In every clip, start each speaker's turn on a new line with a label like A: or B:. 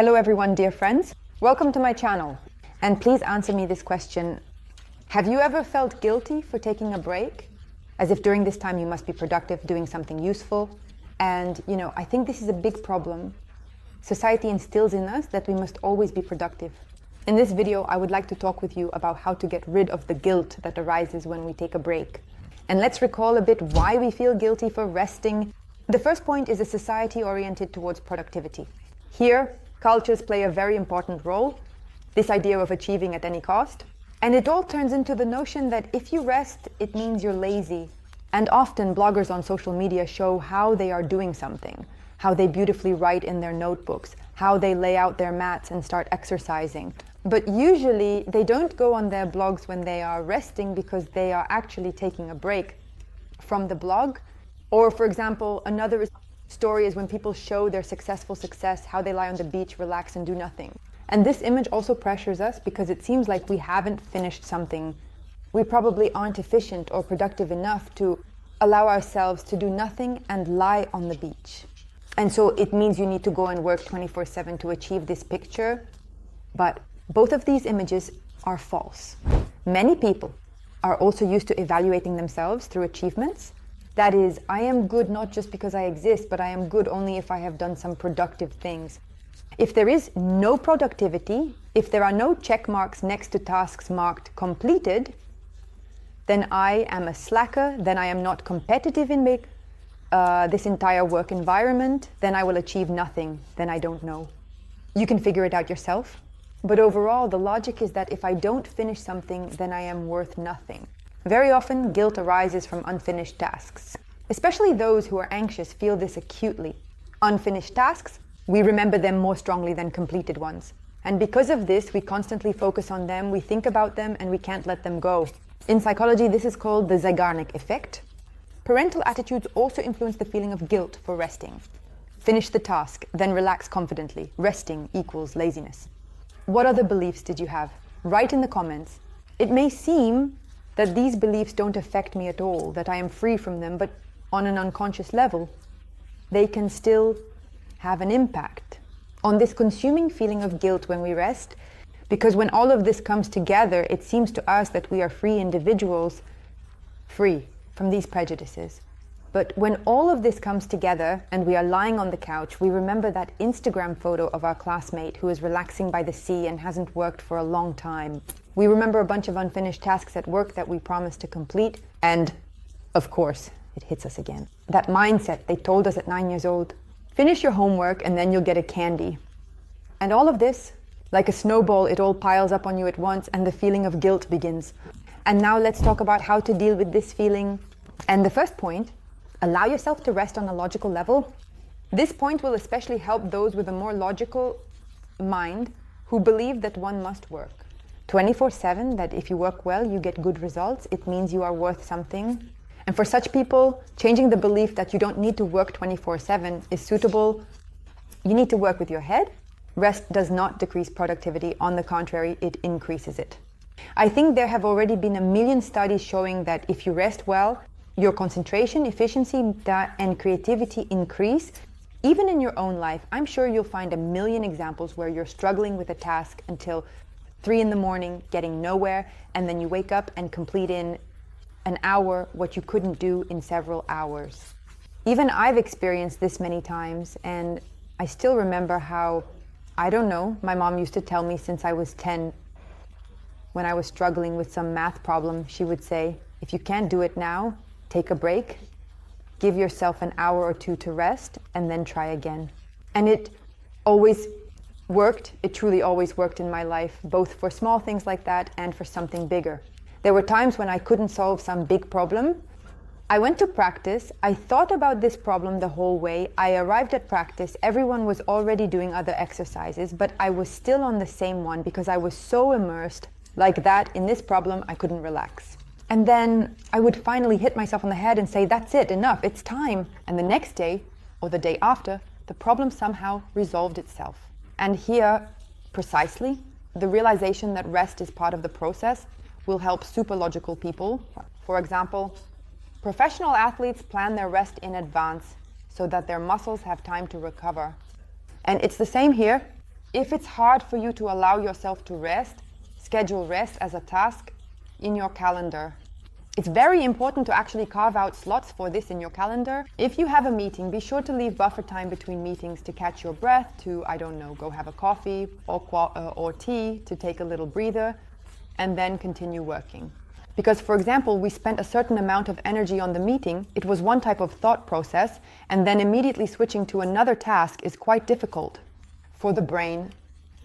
A: Hello everyone, dear friends. Welcome to my channel. And please answer me this question. Have you ever felt guilty for taking a break? As if during this time you must be productive, doing something useful. And I think this is a big problem. Society instills in us that we must always be productive. In this video, I would like to talk with you about how to get rid of the guilt that arises when we take a break. And let's recall a bit why we feel guilty for resting. The first point is a society oriented towards productivity. Here, cultures play a very important role, this idea of achieving at any cost. And it all turns into the notion that if you rest, it means you're lazy. And often bloggers on social media show how they are doing something, how they beautifully write in their notebooks, how they lay out their mats and start exercising. But usually they don't go on their blogs when they are resting because they are actually taking a break from the blog. Or for example, another story is when people show their successful success, how they lie on the beach, relax and do nothing. And this image also pressures us because it seems like we haven't finished something. We probably aren't efficient or productive enough to allow ourselves to do nothing and lie on the beach. And so it means you need to go and work 24/7 to achieve this picture. But both of these images are false. Many people are also used to evaluating themselves through achievements. That is, I am good not just because I exist, but I am good only if I have done some productive things. If there is no productivity, if there are no check marks next to tasks marked completed, then I am a slacker, then I am not competitive in this entire work environment, then I will achieve nothing, then I don't know. You can figure it out yourself. But overall, the logic is that if I don't finish something, then I am worth nothing. Very often, guilt arises from unfinished tasks. Especially those who are anxious feel this acutely. Unfinished tasks, we remember them more strongly than completed ones. And because of this, we constantly focus on them, we think about them, and we can't let them go. In psychology, this is called the Zeigarnik effect. Parental attitudes also influence the feeling of guilt for resting. Finish the task, then relax confidently. Resting equals laziness. What other beliefs did you have? Write in the comments. It may seem that these beliefs don't affect me at all, that I am free from them, but on an unconscious level, they can still have an impact on this consuming feeling of guilt when we rest, because when all of this comes together, it seems to us that we are free individuals, free from these prejudices. But when all of this comes together and we are lying on the couch, we remember that Instagram photo of our classmate who is relaxing by the sea and hasn't worked for a long time. We remember a bunch of unfinished tasks at work that we promised to complete. And of course, it hits us again. That mindset they told us at 9 years old, finish your homework and then you'll get a candy. And all of this, like a snowball, it all piles up on you at once and the feeling of guilt begins. And now let's talk about how to deal with this feeling. And the first point, allow yourself to rest on a logical level. This point will especially help those with a more logical mind who believe that one must work 24/7, that if you work well, you get good results. It means you are worth something. And for such people, changing the belief that you don't need to work 24/7 is suitable. You need to work with your head. Rest does not decrease productivity. On the contrary, it increases it. I think there have already been a million studies showing that if you rest well, your concentration, efficiency, and creativity increase. Even in your own life, I'm sure you'll find a million examples where you're struggling with a task until 3 in the morning, getting nowhere, and then you wake up and complete in an hour what you couldn't do in several hours. Even I've experienced this many times, and I still remember how, I don't know, my mom used to tell me since I was 10, when I was struggling with some math problem, she would say, if you can't do it now, take a break, give yourself an hour or two to rest, and then try again. And it always worked. It truly always worked in my life, both for small things like that and for something bigger. There were times when I couldn't solve some big problem. I went to practice. I thought about this problem the whole way. I arrived at practice. Everyone was already doing other exercises, but I was still on the same one because I was so immersed like that in this problem, I couldn't relax. And then I would finally hit myself on the head and say, that's it, enough, it's time. And the next day, or the day after, the problem somehow resolved itself. And here, precisely, the realization that rest is part of the process will help super logical people. For example, professional athletes plan their rest in advance so that their muscles have time to recover. And it's the same here. If it's hard for you to allow yourself to rest, schedule rest as a task in your calendar. It's very important to actually carve out slots for this in your calendar. If you have a meeting, be sure to leave buffer time between meetings to catch your breath, to, I don't know, go have a coffee or tea, to take a little breather, and then continue working. Because, for example, we spent a certain amount of energy on the meeting, it was one type of thought process, and then immediately switching to another task is quite difficult for the brain.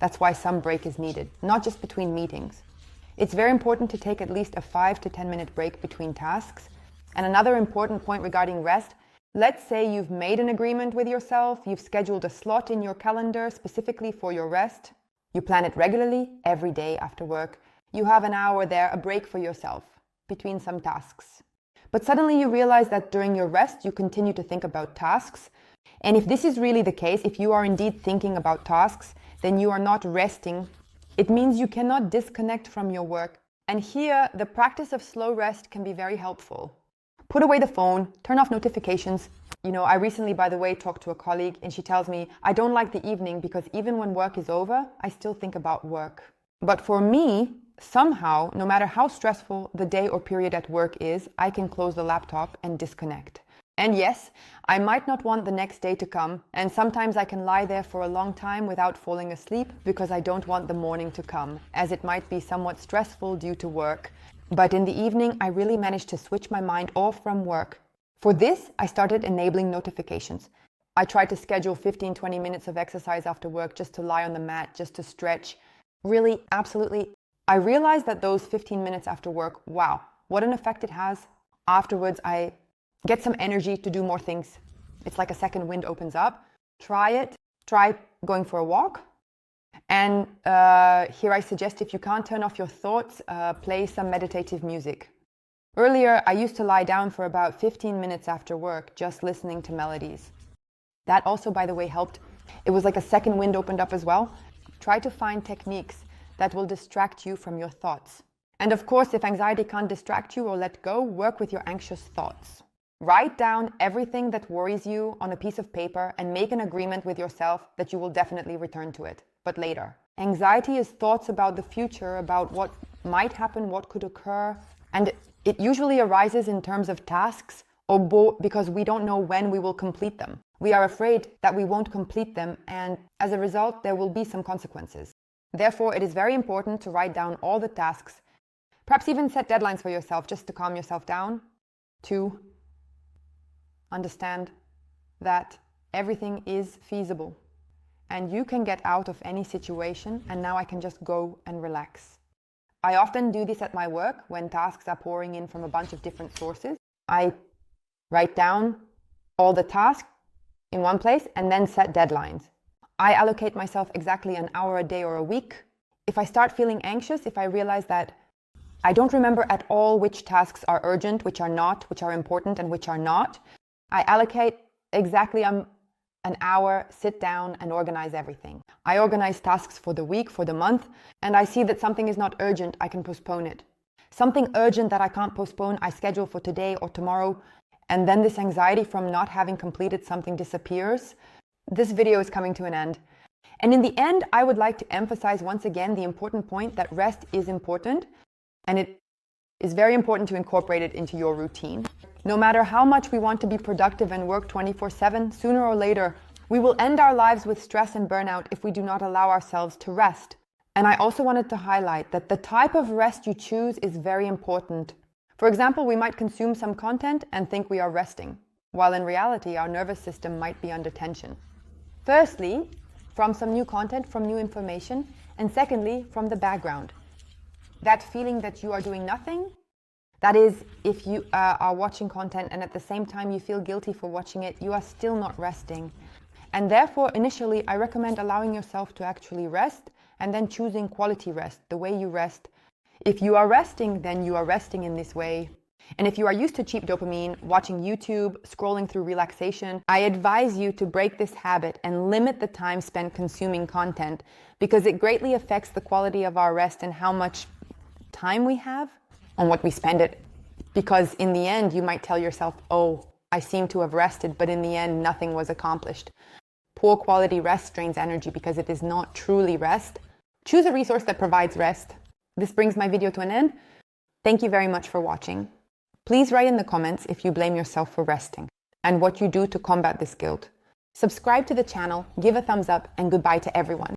A: That's why some break is needed, not just between meetings. It's very important to take at least a 5 to 10 minute break between tasks. And another important point regarding rest, let's say you've made an agreement with yourself, you've scheduled a slot in your calendar specifically for your rest, you plan it regularly every day after work, you have an hour there, a break for yourself between some tasks. But suddenly you realize that during your rest you continue to think about tasks. And if this is really the case, if you are indeed thinking about tasks, then you are not resting. It means you cannot disconnect from your work. And here, the practice of slow rest can be very helpful. Put away the phone, turn off notifications. I recently, by the way, talked to a colleague and she tells me, I don't like the evening because even when work is over, I still think about work. But for me, somehow, no matter how stressful the day or period at work is, I can close the laptop and disconnect. And yes, I might not want the next day to come, and sometimes I can lie there for a long time without falling asleep because I don't want the morning to come, as it might be somewhat stressful due to work. But in the evening, I really managed to switch my mind off from work. For this, I started enabling notifications. I tried to schedule 15-20 minutes of exercise after work just to lie on the mat, just to stretch. Really, absolutely. I realized that those 15 minutes after work, wow, what an effect it has. Afterwards, I get some energy to do more things. It's like a second wind opens up. Try it. Try going for a walk. And here I suggest, if you can't turn off your thoughts, play some meditative music. Earlier, I used to lie down for about 15 minutes after work, just listening to melodies. That also, by the way, helped. It was like a second wind opened up as well. Try to find techniques that will distract you from your thoughts. And of course, if anxiety can't distract you or let go, work with your anxious thoughts. Write down everything that worries you on a piece of paper and make an agreement with yourself that you will definitely return to it, but later. Anxiety is thoughts about the future, about what might happen, what could occur, and it usually arises in terms of tasks or because we don't know when we will complete them. We are afraid that we won't complete them, and as a result, there will be some consequences. Therefore, it is very important to write down all the tasks, perhaps even set deadlines for yourself just to calm yourself down. 2, understand that everything is feasible and you can get out of any situation, and now I can just go and relax. I often do this at my work when tasks are pouring in from a bunch of different sources. I write down all the tasks in one place and then set deadlines. I allocate myself exactly an hour a day or a week. If I start feeling anxious, if I realize that I don't remember at all which tasks are urgent, which are not, which are important and which are not, I allocate exactly an hour, sit down and organize everything. I organize tasks for the week, for the month, and I see that something is not urgent, I can postpone it. Something urgent that I can't postpone, I schedule for today or tomorrow, and then this anxiety from not having completed something disappears. This video is coming to an end. And in the end, I would like to emphasize once again the important point that rest is important, and it is very important to incorporate it into your routine. No matter how much we want to be productive and work 24/7, sooner or later, we will end our lives with stress and burnout if we do not allow ourselves to rest. And I also wanted to highlight that the type of rest you choose is very important. For example, we might consume some content and think we are resting, while in reality, our nervous system might be under tension. Firstly, from some new content, from new information, and secondly, from the background. That feeling that you are doing nothing, that is, if you are watching content and at the same time you feel guilty for watching it, you are still not resting. And therefore, initially, I recommend allowing yourself to actually rest and then choosing quality rest, the way you rest. If you are resting, then you are resting in this way. And if you are used to cheap dopamine, watching YouTube, scrolling through relaxation, I advise you to break this habit and limit the time spent consuming content, because it greatly affects the quality of our rest and how much time we have on what we spend it. Because in the end, you might tell yourself, oh, I seem to have rested, but in the end, nothing was accomplished. poor quality rest drains energy because it is not truly rest. Choose a resource that provides rest. This brings my video to an end. Thank you very much for watching. Please write in the comments if you blame yourself for resting and what you do to combat this guilt. Subscribe to the channel, give a thumbs up, and goodbye to everyone.